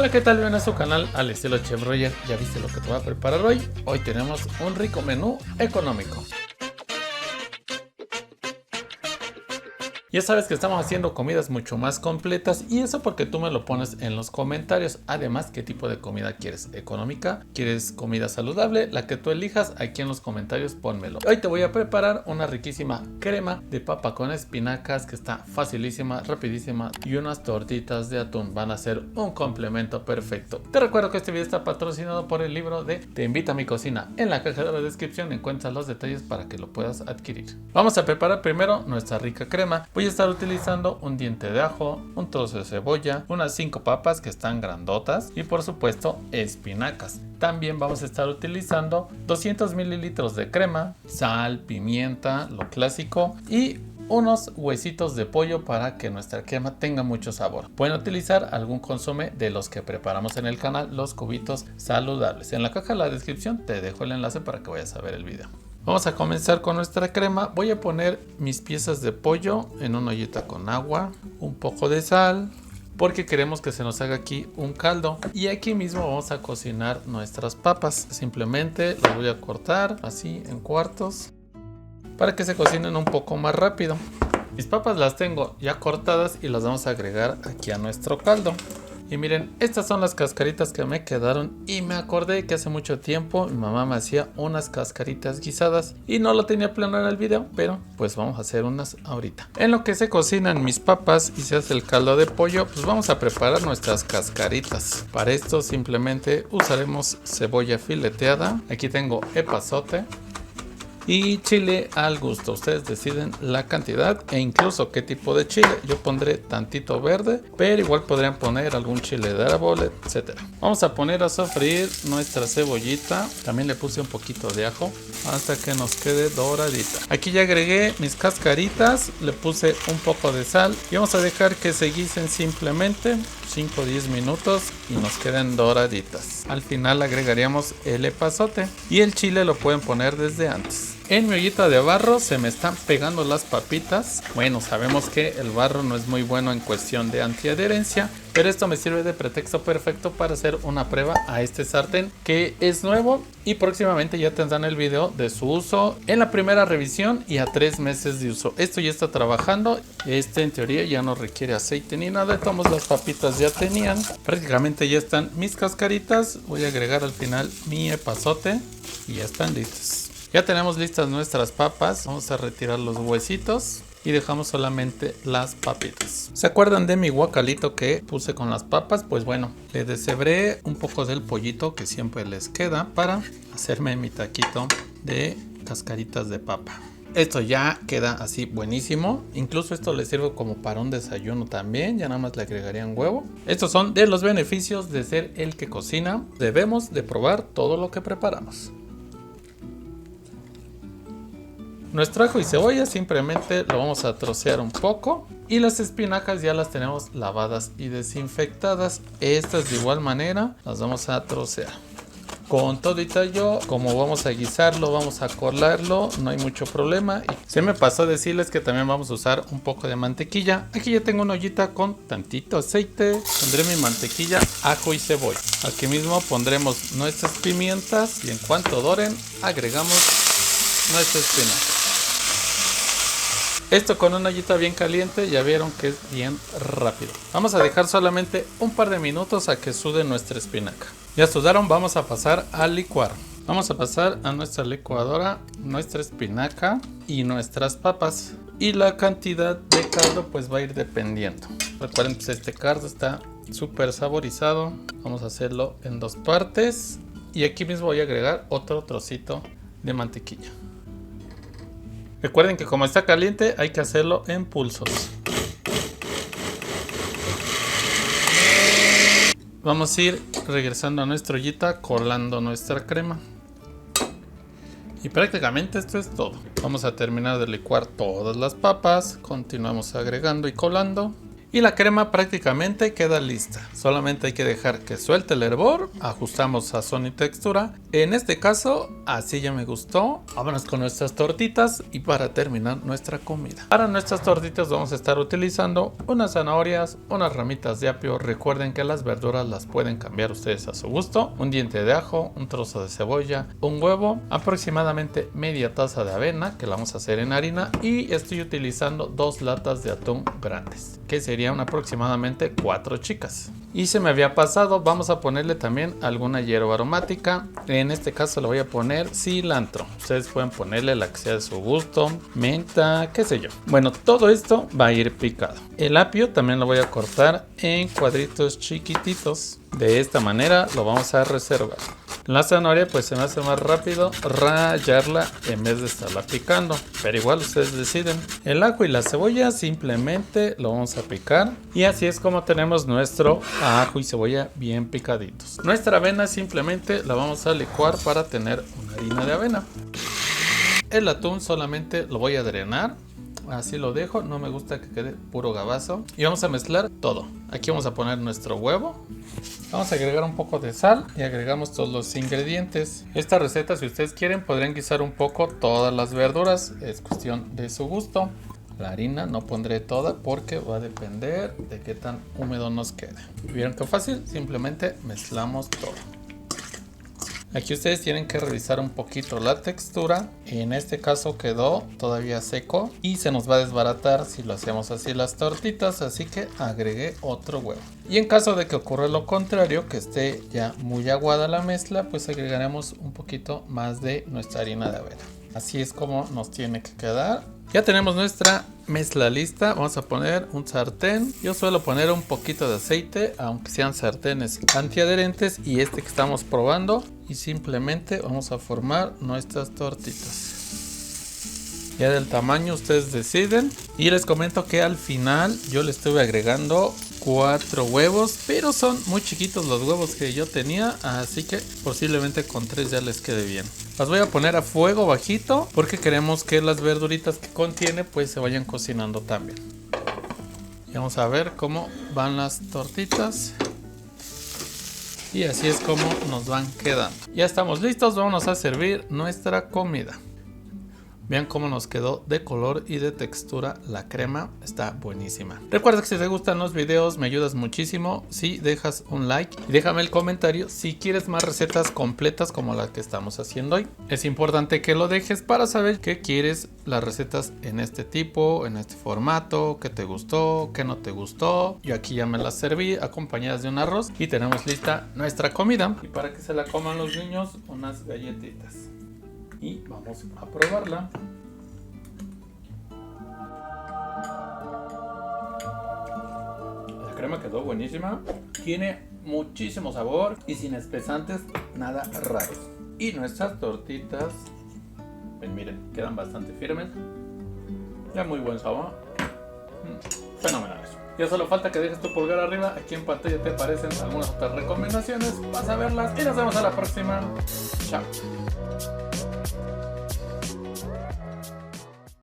Hola, ¿qué tal? Ven a su canal al estilo Chef Roger. ¿Ya viste lo que te voy a preparar hoy? Hoy tenemos un rico menú económico. Ya sabes que estamos haciendo comidas mucho más completas y eso porque tú me lo pones en los comentarios. Además, ¿qué tipo de comida quieres? ¿Económica? ¿Quieres comida saludable? La que tú elijas, aquí en los comentarios pónmelo. Hoy te voy a preparar una riquísima crema de papa con espinacas que está facilísima, rapidísima, y unas tortitas de atún. Van a ser un complemento perfecto. Te recuerdo que este video está patrocinado por el libro de Te invito a mi cocina. En la caja de la descripción encuentras los detalles para que lo puedas adquirir. Vamos a preparar primero nuestra rica crema. Voy a estar utilizando un diente de ajo, un trozo de cebolla, unas 5 papas que están grandotas y por supuesto espinacas. También vamos a estar utilizando 200 mililitros de crema, sal, pimienta, lo clásico y unos huesitos de pollo para que nuestra crema tenga mucho sabor. Pueden utilizar algún consomé de los que preparamos en el canal, los cubitos saludables. En la caja de la descripción te dejo el enlace para que vayas a ver el video. Vamos a comenzar con nuestra crema. Voy a poner mis piezas de pollo en una ollita con agua, un poco de sal, porque queremos que se nos haga aquí un caldo. Y aquí mismo vamos a cocinar nuestras papas. Simplemente las voy a cortar así en cuartos para que se cocinen un poco más rápido. Mis papas las tengo ya cortadas y las vamos a agregar aquí a nuestro caldo. Y miren, estas son las cascaritas que me quedaron y me acordé que hace mucho tiempo mi mamá me hacía unas cascaritas guisadas y no lo tenía planeado en el video, pero pues vamos a hacer unas ahorita. En lo que se cocinan mis papas y se hace el caldo de pollo, pues vamos a preparar nuestras cascaritas. Para esto simplemente usaremos cebolla fileteada. Aquí tengo epazote y chile al gusto. Ustedes deciden la cantidad e incluso qué tipo de chile. Yo pondré tantito verde, pero igual podrían poner algún chile de árbol, etcétera. Vamos a poner a sofreír nuestra cebollita. También le puse un poquito de ajo hasta que nos quede doradita. Aquí ya agregué mis cascaritas, le puse un poco de sal y vamos a dejar que se guisen simplemente 5 o 10 minutos y nos queden doraditas. Al final agregaríamos el epazote y el chile lo pueden poner desde antes. En mi ollita de barro se me están pegando las papitas. Bueno, sabemos que el barro no es muy bueno en cuestión de antiadherencia, pero esto me sirve de pretexto perfecto para hacer una prueba a este sartén que es nuevo y próximamente ya tendrán el video de su uso en la primera revisión y a 3 meses de uso. Esto ya está trabajando. Este en teoría ya no requiere aceite ni nada. Tomamos las papitas ya tenían. Prácticamente ya están mis cascaritas. Voy a agregar al final mi epazote y ya están listas. Ya tenemos listas nuestras papas. Vamos a retirar los huesitos y dejamos solamente las papitas. ¿Se acuerdan de mi guacalito que puse con las papas? Pues bueno, le deshebré un poco del pollito que siempre les queda para hacerme mi taquito de cascaritas de papa. Esto ya queda así buenísimo. Incluso esto le sirve como para un desayuno también. Ya nada más le agregarían huevo. Estos son de los beneficios de ser el que cocina. Debemos de probar todo lo que preparamos. Nuestro ajo y cebolla simplemente lo vamos a trocear un poco. Y las espinacas ya las tenemos lavadas y desinfectadas. Estas de igual manera las vamos a trocear. Con todo y tallo, como vamos a guisarlo, vamos a colarlo, no hay mucho problema. Y se me pasó decirles que también vamos a usar un poco de mantequilla. Aquí ya tengo una ollita con tantito aceite. Pondré mi mantequilla, ajo y cebolla. Aquí mismo pondremos nuestras pimientas y en cuanto doren agregamos nuestra espinaca. Esto con una ollita bien caliente ya vieron que es bien rápido. Vamos a dejar solamente un par de minutos a que sude nuestra espinaca. Ya sudaron, vamos a pasar a licuar. Vamos a pasar a nuestra licuadora nuestra espinaca y nuestras papas. Y la cantidad de caldo pues va a ir dependiendo. Recuerden que este caldo está súper saborizado. Vamos a hacerlo en 2 partes. Y aquí mismo voy a agregar otro trocito de mantequilla. Recuerden que como está caliente hay que hacerlo en pulsos. Vamos a ir regresando a nuestra ollita, colando nuestra crema. Y prácticamente esto es todo. Vamos a terminar de licuar todas las papas. Continuamos agregando y colando. Y la crema prácticamente queda lista. Solamente hay que dejar que suelte el hervor. Ajustamos sazón y textura. En este caso, así ya me gustó. Vámonos con nuestras tortitas y para terminar nuestra comida. Para nuestras tortitas vamos a estar utilizando unas zanahorias, unas ramitas de apio. Recuerden que las verduras las pueden cambiar ustedes a su gusto. Un diente de ajo, un trozo de cebolla, un huevo, aproximadamente media taza de avena que la vamos a hacer en harina y estoy utilizando 2 latas de atún grandes, que serían aproximadamente 4 chicas. Y se me había pasado, vamos a ponerle también alguna hierba aromática. En este caso le voy a poner cilantro. Ustedes pueden ponerle la que sea de su gusto, menta, qué sé yo. Bueno, todo esto va a ir picado. El apio también lo voy a cortar en cuadritos chiquititos. De esta manera lo vamos a reservar. La zanahoria pues se me hace más rápido rallarla en vez de estarla picando, pero igual ustedes deciden. El ajo y la cebolla simplemente lo vamos a picar y así es como tenemos nuestro ajo y cebolla bien picaditos. Nuestra avena simplemente la vamos a licuar para tener una harina de avena. El atún solamente lo voy a drenar. Así lo dejo, no me gusta que quede puro gabazo. Y vamos a mezclar todo. Aquí vamos a poner nuestro huevo. Vamos a agregar un poco de sal y agregamos todos los ingredientes. Esta receta, si ustedes quieren, podrían guisar un poco todas las verduras. Es cuestión de su gusto. La harina no pondré toda porque va a depender de qué tan húmedo nos quede. ¿Vieron qué fácil? Simplemente mezclamos todo. Aquí ustedes tienen que revisar un poquito la textura. En este caso quedó todavía seco y se nos va a desbaratar si lo hacemos así las tortitas, así que agregué otro huevo. Y en caso de que ocurra lo contrario, que esté ya muy aguada la mezcla, pues agregaremos un poquito más de nuestra harina de avena. Así es como nos tiene que quedar. Ya tenemos nuestra mezcla lista. Vamos a poner un sartén. Yo suelo poner un poquito de aceite, aunque sean sartenes antiadherentes, y este que estamos probando. Y simplemente vamos a formar nuestras tortitas. Ya del tamaño ustedes deciden. Y les comento que al final yo le estuve agregando 4 huevos, pero son muy chiquitos los huevos que yo tenía, así que posiblemente con 3 ya les quede bien. Las voy a poner a fuego bajito porque queremos que las verduritas que contiene pues se vayan cocinando también. Y vamos a ver cómo van las tortitas. Y así es como nos van quedando. Ya estamos listos, vámonos a servir nuestra comida. Vean cómo nos quedó de color y de textura la crema, está buenísima. Recuerda que si te gustan los videos me ayudas muchísimo si dejas un like y déjame el comentario si quieres más recetas completas como la que estamos haciendo hoy. Es importante que lo dejes para saber que quieres las recetas en este tipo, en este formato, qué te gustó, qué no te gustó. Yo aquí ya me las serví acompañadas de un arroz y tenemos lista nuestra comida. Y para que se la coman los niños, unas galletitas. Y vamos a probarla. La crema quedó buenísima. Tiene muchísimo sabor y sin espesantes nada raros. Y nuestras tortitas, pues miren, quedan bastante firmes. Ya muy buen sabor. Fenomenales. Ya solo falta que dejes tu pulgar arriba. Aquí en pantalla te aparecen algunas otras recomendaciones. Vas a verlas y nos vemos a la próxima. Chao.